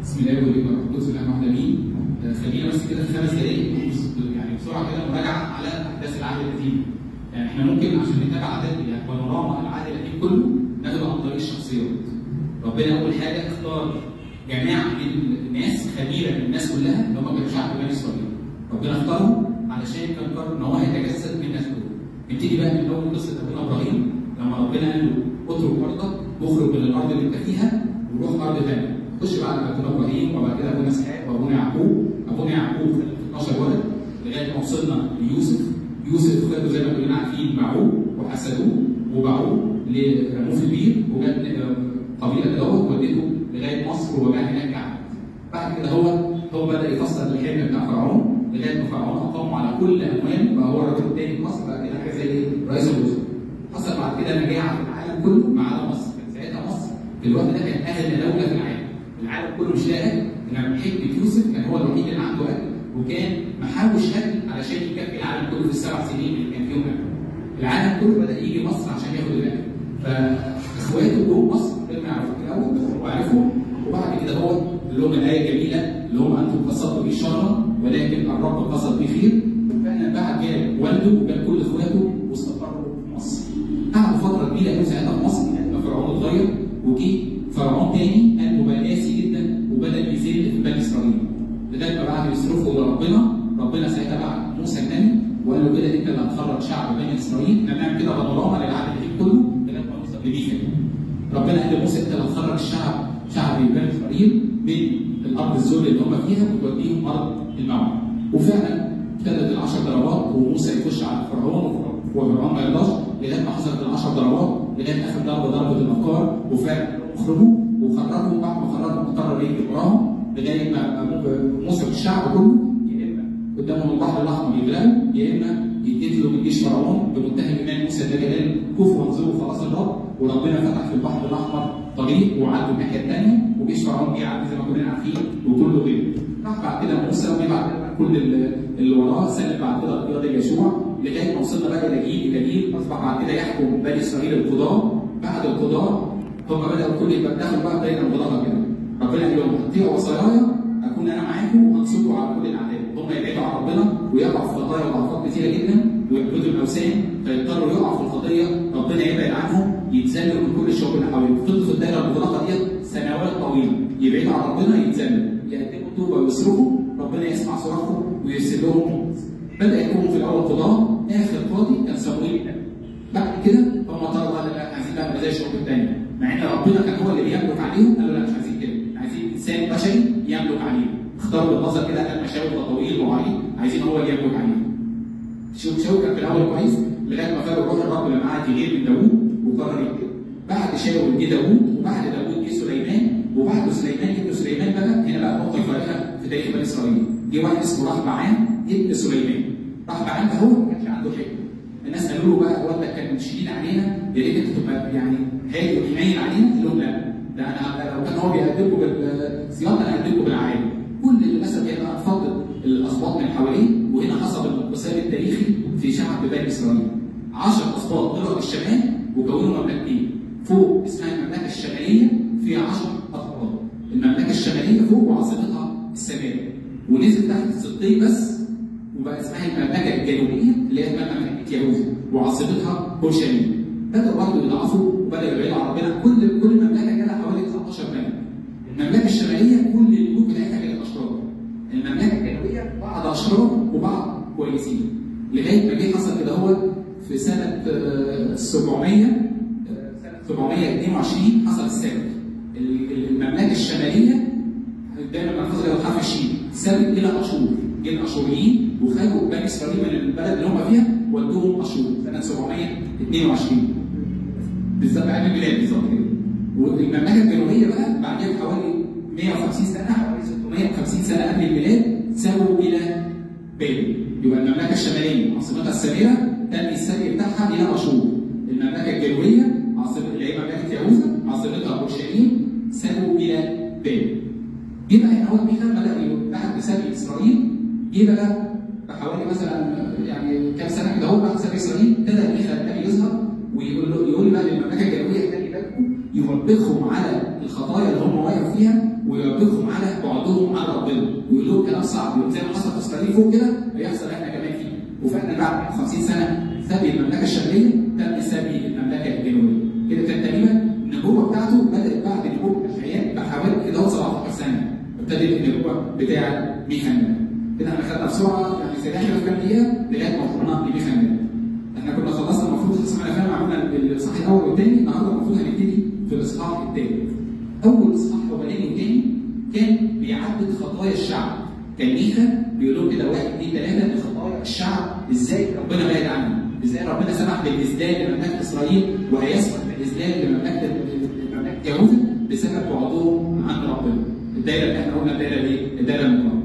بسم الله والابن والروح القدس الاله واحد امين. خلينا بس كده في 5 دقائق يعني بسرعه كده مراجعه على احداث العهد القديم. يعني احنا ممكن عشان نتابع يعني بانوراما العهد القديم كله ناخده عن طريق الشخصيات. ربنا اول حاجه اختار جماعه من الناس خميره من الناس كلها اللي هم كانوا شعب بني اسرائيل. ربنا اختارهم علشان كان قرر ان هو هيتجسد من الناس كلهم. نبتدي بقى من اول قصه ابونا ابراهيم لما ربنا قال له اترك ارضك واخرج من الارض اللي انت فيها وروح ارض ثانيه. خش بعد ابونا ابراهيم وبعد كده ابونا اسحاق وابونا يعقوب. ابونا يعقوب خد 12 ولد لغايه ما وصلنا ليوسف. يوسف خدوا زي ما كلنا عارفين باعوه وحسدوه وباعوه رموه في البير وجت قبيله دوت ودته لغايه مصر وباع هناك كعب. بعد كده هو بدا يفسر الحلم بتاع فرعون لغايه ما فرعون اقامه على كل امواله بقى هو الراجل الثاني في مصر بقى كده حاجه زي رئيس الوزراء. حصل بعد كده مجاعه في العالم كله ما عدا مصر. كان ساعتها مصر في الوقت ده كان اغنى دوله في العالم. العالم كله مش لاقي انما حكمه يوسف كان هو الوحيد اللي عنده اكل وكان محوش اكل علشان يكفي العالم كله في ال7 سنين اللي كان فيهم اكل. العالم كله بدا يجي مصر عشان ياخد الاكل. فاخواته جم مصر غير ما يعرفوا الاول وعرفوا وبعد كده هو اللي هم الايه الجميله اللي هم انتم قصدتوا به شرا ولكن الرب قصد به خير. فعلا بعد جاب والده وجاب كل اخواته واستقروا في مصر. قعدوا فتره كبيره قوي ساعتها في مصر لما فرعون اتغير وجي فرعون تاني قلبه بقى قاسي جدا وبدا يذل في بني اسرائيل لغايه ما بعد يصرفوا لربنا. ربنا ساعتها بعت موسى النبي وقال له كده انت اللي هتخرج شعب بني اسرائيل. احنا بنعمل كده بانوراما للعهد القديم كله لغايه ما نوصل لميكا. ربنا قال لموسى انت اللي هتخرج شعب بني اسرائيل من الارض الذل اللي هم فيها وتوديهم ارض الموعد. وفعلا ابتدت ال10 ضربات وموسى يخش على فرعون وفرعون ما يرضاش لغايه ما حصلت ال10 ضربات لغايه اخر ضربه الافكار وفعلا اخرجوا وخرجوا. بعد ما خرجوا اضطر يجري وراهم لغايه ما موسى والشعب كله يا اما قدامهم البحر الاحمر يغرقوا يا اما يتقتلوا من جيش فرعون. بمنتهى الايمان موسى النبي قال كفوا وانظروا خلاص الرب وربنا فتح في البحر الاحمر طريق وعدوا الناحيه الثانيه وجيش فرعون جه يعدي زي ما كلنا عارفين وكله غرق. راح بعد كده موسى وبعد كل اللي وراه سلم بعد كده القياده ليشوع لغايه ما وصلنا بقى الى جيل اصبح بعد كده يحكم بني اسرائيل القضاه. بعد القضاه هم بداوا كل يبدأوا بقى دايره مغلقه كده. ربنا قال لهم اطيعوا وصاياي اكون انا معاكم وانصركم على كل الاعداء. هم يبعدوا عن ربنا ويقعوا في خطايا وضعفات كثيره جدا ويعبدوا الاوثان فيضطروا يقعوا في الخطيه. ربنا يبعد عنهم يتذلوا من كل الشعوب اللي حواليهم. فضلوا في الدايره المغلقه ديت سنوات طويله يبعدوا عن ربنا يتذلوا يقدموا توبه ويصرخوا. ربنا يسمع صراخهم ويرسل لهم. بدا يكونوا في الاول قضاه. اخر قاضي كان صموئيل. بعد كده هم طلبوا لا عايزين بقى زي الشعوب الثانيه مع ان ربنا كان هو اللي بيملك عليهم. قالوا لا مش عايزين كده عايزين انسان بشري يملك عليهم. اختاروا بالنظر كده قال مشاوي طويل وعريض عايزين هو اللي يملك عليهم. شاول كان في الاول كويس لغايه ما خدوا روح الرب لما قعد يغير من داوود وقرر يقتله. بعد شاول جه داوود وبعد داوود جه سليمان وبعد سليمان ابن سليمان بقى هنا بقى نقطه فارقه في تاريخ بني اسرائيل. جه واحد اسمه رحبعام ابن سليمان. رحبعام ده هو ما كانش عنده حكمه. الناس قالوا له بقى والدك كان شديد علينا يا ريت انت تبقى يعني هادي وحنين علينا. قال لهم لا ده انا لو كان هو بيقدمكم بالصيانه انا هقدمكم بالعالم. كل اللي مثلا بيبقى فاضل الاسباط من حواليه. وهنا حصل الانقسام التاريخي في شعب بني اسرائيل. 10 اسباط طلعوا للشمال وكونوا مملكتين فوق اسمها المملكه الشماليه فيها 10 اسباط. المملكه الشماليه فوق وعاصمتها السماء ونزل تحت السبطين بس وبقى اسمها المملكه الجنوبيه اللي هي مملكه يهوذا وعاصمتها اورشليم. بداوا برضه يضعفوا وبداوا يبعدوا عن ربنا. كل مملكه جالها حوالي 19 ملك. المملكه الشماليه كل الملوك بتاعتها كانت اشرار. المملكه الجنوبيه بعض اشرار وبعض كويسين لغايه ما جه حصل كده هو في سنه 722 حصل السبت. المملكه الشماليه دايما بنحفظ كده حرف الشين سابت الى اشور. جه الاشوريين وخدوا بني اسرائيل من البلد اللي هم فيها ودوهم اشور سنه 722 بالظبط علم الميلاد بالظبط كده. والمملكه الجنوبيه بقى بعدها بحوالي 150 سنه حوالي 650 سنه قبل الميلاد سابوا الى بابل. يبقى المملكه الشماليه عاصمتها السامره تم السبي بتاعها الى اشور. المملكه الجنوبيه عاصمه اللي هي مملكه يهوذا عاصمتها اورشليم سابوا الى بابل. جه بقى هنا هو ميخا بدا بعد سبي اسرائيل جه بقى حوالي مثلا يعني كام سنه كده هو بعد سبي اسرائيل ابتدى ميخا يظهر ويقول بقى للمملكه الجنوبيه خلي بالكم يوبخهم على الخطايا اللي هم وقعوا فيها ويوبخهم على بعدهم عن ربنا ويقول لهم كلام صعب، يقول زي ما حصل في اسرائيل فوق كده هيحصل احنا كمان فيه. وفعلا بعد 50 سنه سبي المملكه الشماليه تم سبي المملكه الجنوبيه. كده كانت تقريبا النبوه بتاعته بدات بعد نبوه اشعياء بحوالي كده 17 سنه ابتدت النبوه بتاع ميخا. كده احنا خدنا بسرعه يعني سريعا في كام دقيقه لغايه ما وصلنا لميخا. احنا كنا خلصنا المفروض قسم احنا فاهم عملنا الاصحاح الاول والثاني، النهارده المفروض هنبتدي في الاصحاح الثالث. اول اصحاح اولاني والثاني كان بيعدد خطايا الشعب، كان ميخا بيقول لهم كده 1 2 3 خطايا الشعب ازاي ربنا بعد عنه، ازاي ربنا سمح بالإذلال لمملكه اسرائيل وهيسمح بالإذلال لمملكه يهوذا بسبب بعدهم عن ربنا. الدايره اللي احنا قلنا الدايره دي الدايره المقارنه.